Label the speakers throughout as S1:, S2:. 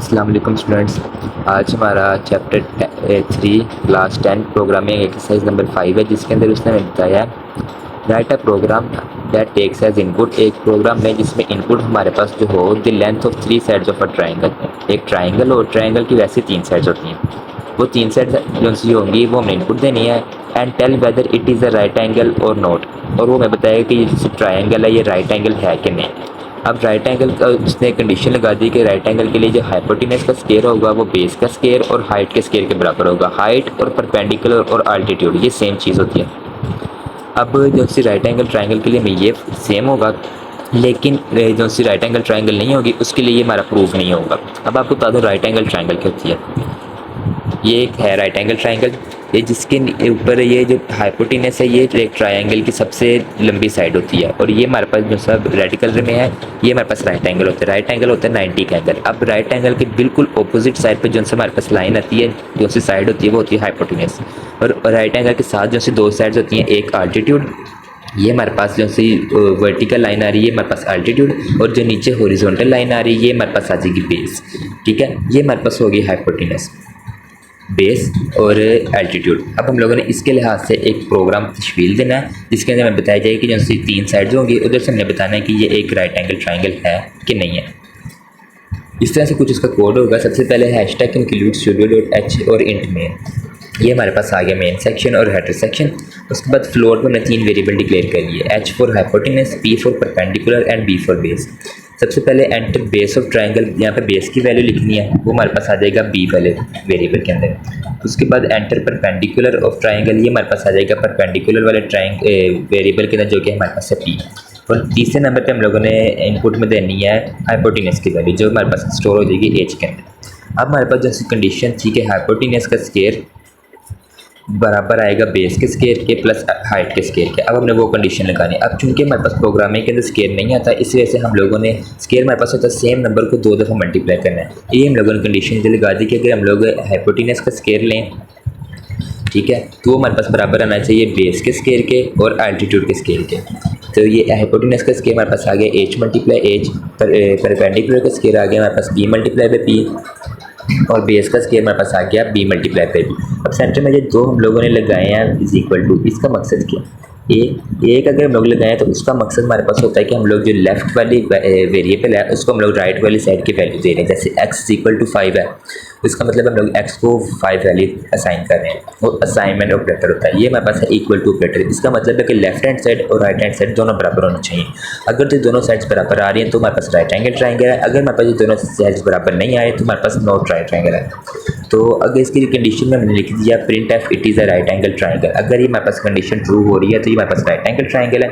S1: अस्सलाम वालेकुम स्टूडेंट्स। आज हमारा chapter 3 class 10 programming exercise number 5 है, जिसके अंदर उसने हमें बताया write a program that takes as input. एक प्रोग्राम में जिसमें इनपुट हमारे पास जो हो the length of 3 sides of a triangle. एक ट्राइंगल और ट्राइंगल की वैसे 3 साइड्स होती हैं, वो 3 साइड्स जो सी होंगी वो हमें इनपुट देनी है। And tell whether it is a right angle और नॉट, और वो हमें बताएगा कि ये जैसे ट्राइंगल है ये राइट एंगल है कि नहीं। अब राइट एंगल का उसने कंडीशन लगा दी कि राइट एंगल के लिए जो हाइपोटेनस का स्केयर होगा वो बेस का स्केयर और हाइट के स्केयर के बराबर होगा। हाइट और परपेंडिकुलर और अल्टीट्यूड ये सेम चीज़ होती है। अब जो सी राइट एंगल ट्राइंगल के लिए हमें ये सेम होगा, लेकिन जो सी राइट एंगल ट्राइंगल नहीं होगी उसके लिए ये हमारा प्रूफ नहीं होगा। अब आपको बता दो राइट एंगल ट्राइंगल क्या होती है। ये एक है राइट एंगल ट्राइंगल, ये जिसके ऊपर ये जो हाइपोटेनस है ये एक ट्राइंगल की सबसे लंबी साइड होती है, और ये हमारे पास जो सब रेड कलर में है ये हमारे पास राइट एंगल होता है। राइट एंगल होता है 90 का एंगल। अब राइट एंगल के बिल्कुल अपोजिट साइड पे जो से हमारे पास लाइन आती है, जो सी साइड होती है वो होती है हाइपोटेनस। और राइट एंगल के साथ जो सी दो साइड्स होती हैं, एक अल्टीट्यूड, ये हमारे पास जो सी वर्टिकल लाइन आ रही है हमारे पास अल्टीट्यूड, और जो नीचे हॉरिजॉन्टल लाइन आ रही है ये हमारे पास आ जाएगी बेस। ठीक है, ये हमारे पास होगी हाइपोटेनस, बेस और एल्टीट्यूड। अब हम लोगों ने इसके लिहाज से एक प्रोग्राम तशकील देना है जिसके अंदर हमें बताया जाए कि जो सी 3 साइड्स होंगी उधर से हमने बताना है कि ये एक राइट एंगल ट्राइंगल है कि नहीं है। इस तरह से कुछ इसका कोड होगा। सबसे पहले हैशटैग इंक्लूड studio.h और इंट मेन, ये हमारे पास आ गया मेन सेक्शन और हेडर सेक्शन। उसके बाद फ्लोट में हमने 3 वेरिएबल डिक्लेयर कर लिए, h for hypotenuse, p for perpendicular and b for base. सबसे पहले एंटर बेस ऑफ ट्राइंगल, यहाँ पे बेस की वैल्यू लिखनी है, वो हमारे पास आ जाएगा b वाले वेरिएबल के अंदर। उसके बाद एंटर परपेंडिकुलर ऑफ ट्राइंगल, ये हमारे पास आ जाएगा परपेंडिकुलर वाले वेरिएबल के अंदर जो कि हमारे पास है p। और तीसरे नंबर पे हम लोगों ने इनपुट में देनी है हाइपोटेनस की वैल्यू, जो हमारे पास स्टोर हो जाएगी एज के अंदर। अब हमारे पास जैसी कंडीशन थी कि हाइपोटेनस का स्केयर बराबर आएगा बेस के स्केयर के प्लस हाइट के स्केयर के। अब हमने वो कंडीशन लगानी है। अब चूंकि हमारे पास प्रोग्रामिंग के अंदर स्केयर नहीं आता, इस वजह से हम लोगों ने स्केयर हमारे पास होता है सेम नंबर को 2 दफ़ा मल्टीप्लाई करना है। ये हम लोगों ने कंडीशन लगा दी कि अगर हम लोग हाइपोटेनस का स्केयर लें, ठीक है, तो वो हमारे पास बराबर आना चाहिए बेस के स्केयर के और अल्टीट्यूड के स्केयर के। तो ये हाइपोटेनस का स्केयर हमारे पास आ गया एच मल्टीप्लाई एच, परपेंडिकुलर का स्केयर आ गया हमारे पास बी मल्टीप्लाई बाई पी, और बेस का स्केयर हमारे पास आ गया बी मल्टीप्लाई बाई बी। अब सेंटर में ये दो हम लोगों ने लगाए हैं इज इक्वल टू, इसका मकसद क्या है? एक अगर हम लोग लगाएं तो उसका मकसद हमारे पास होता है कि हम लोग जो लेफ्ट वाली वेरिएबल है उसको हम लोग राइट वाली साइड की वैल्यू दे रहे हैं। जैसे x इक्वल टू 5 है, इसका मतलब हम लोग x को 5 वैल्यू असाइन कर रहे हैं, वो असाइनमेंट ऑपरेटर होता है। ये हमारे पास है इक्वल टू ऑपरेटर, इसका मतलब है कि लेफ्ट हैंड साइड और राइट हैंड साइड दोनों बराबर होनी चाहिए। अगर तो दोनों साइड्स बराबर आ रही हैं तो हमारे पास राइट एंगल ट्राइंगल है, अगर हमारे पास ये दोनों साइड्स बराबर नहीं आए तो हमारे पास नॉट राइट ट्राइंगल है। तो अगर इसकी कंडीशन में हमने लिख दिया print F it is a right angle triangle, अगर ये हमारे पास कंडीशन ट्रू हो रही है तो ये हमारे पास राइट एंगल ट्राइंगल है।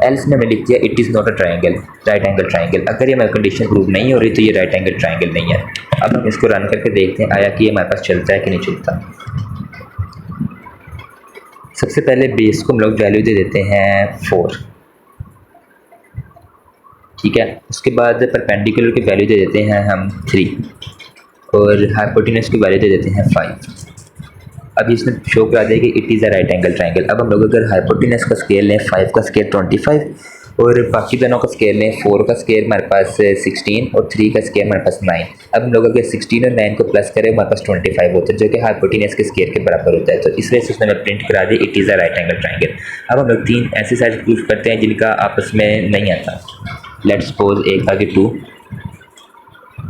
S1: एल्स में हमने लिख दिया it is not a triangle, right angle triangle, अगर ये हमारी कंडीशन प्रूव नहीं हो रही तो ये राइट एंगल ट्राइंगल नहीं है। अब हम इसको रन करके देखते हैं आया कि ये हमारे पास चलता है कि नहीं चलता। सबसे पहले बेस को हम लोग वैल्यू दे देते हैं 4, ठीक है। उसके बाद परपेंडिकुलर की वैल्यू दे देते हैं हम 3, और हाइपोटेनस की वैल्यू दे देते हैं 5। अब इसने शो करा दिया कि it is a right angle triangle. अब हम लोग अगर हाइपोटेनस का स्केल लें 5 का स्केल 25, और बाकी दोनों का स्केल लें 4 का स्केल हमारे पास 16 और 3 का स्केल हमारे पास 9। अब हम लोग अगर 16 और 9 को प्लस करें हमारे पास 25 होता है, जो कि हाइपोटेनस के स्केल के बराबर होता है। तो इस वजह से उसने हमें प्रिंट करा दी it is a right angle triangle. अब हम लोग 3 ऐसे साइड प्रूफ करते हैं जिनका आपस में नहीं आता। लेट्स सपोज एक आगे 2,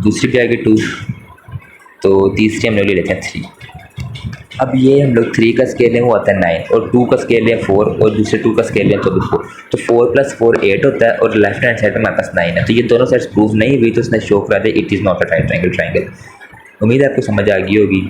S1: दूसरी भी आगे 2, तो तीसरी हम लोग ले लेते हैं 3। अब ये हम लोग 3 का स्केल है वो आता है 9, और 2 का स्केल है 4, और दूसरे 2 का स्केल है तो भी 4, तो 4 + 4 8 होता है, और लेफ्ट हैंड साइड में हमारे पास 9 है। तो ये दोनों साइड्स प्रूव नहीं हुई तो उसने शो करा दिया it is not a right angle triangle. उम्मीद है आपको समझ आ गई होगी।